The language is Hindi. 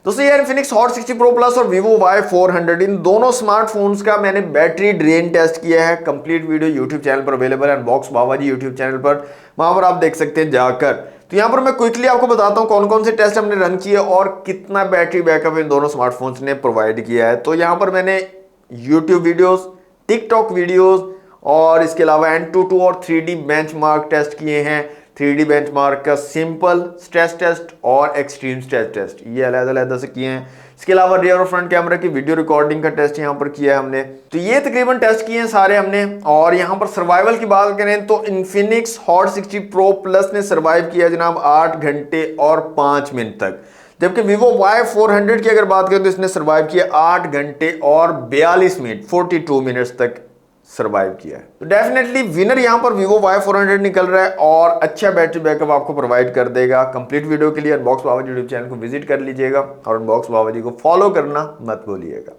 दोस्तों ये इन्फिनिक्स हॉट 60 प्रो प्लस और Vivo Y400 इन दोनों स्मार्टफोन्स का मैंने बैटरी ड्रेन टेस्ट किया है। कंप्लीट वीडियो यूट्यूब चैनल पर अवेलेबल है, अनबॉक्स बाबा जी यूट्यूब चैनल पर, वहां पर आप देख सकते हैं जाकर। तो यहाँ पर मैं क्विकली आपको बताता हूँ कौन कौन से टेस्ट हमने रन किए और कितना बैटरी बैकअप इन दोनों स्मार्टफोन्स ने प्रोवाइड किया है। तो यहाँ पर मैंने यूट्यूब वीडियोस, टिकटॉक वीडियोस और इसके अलावा Antutu और 3D बेंचमार्क टेस्ट किए हैं। 3D बेंचमार्क का सिंपल स्ट्रेस टेस्ट और एक्सट्रीम स्ट्रेस टेस्ट ये अलग-अलग से किए हैं। इसके अलावा रियर और फ्रंट कैमरा की वीडियो रिकॉर्डिंग का टेस्ट यहाँ पर किया है हमने। तो ये तकरीबन टेस्ट किए हैं सारे हमने। और यहाँ पर सर्वाइवल की बात करें तो इन्फिनिक्स हॉट 60 प्रो प्लस ने सर्वाइव किया जनाब 8 घंटे और 5 मिनट तक, जबकि Vivo Y400 की अगर बात करें तो इसने सर्वाइव किया 8 घंटे और 42 मिनट 42 मिनट्स तक सर्वाइव किया है। तो डेफिनेटली विनर यहां पर Vivo Y400 निकल रहा है और अच्छा बैटरी बैकअप आपको प्रोवाइड कर देगा। कंप्लीट वीडियो के लिए अनबॉक्स बाबा जी यूट्यूब चैनल को विजिट कर लीजिएगा और अनबॉक्स बाबा जी को फॉलो करना मत भूलिएगा।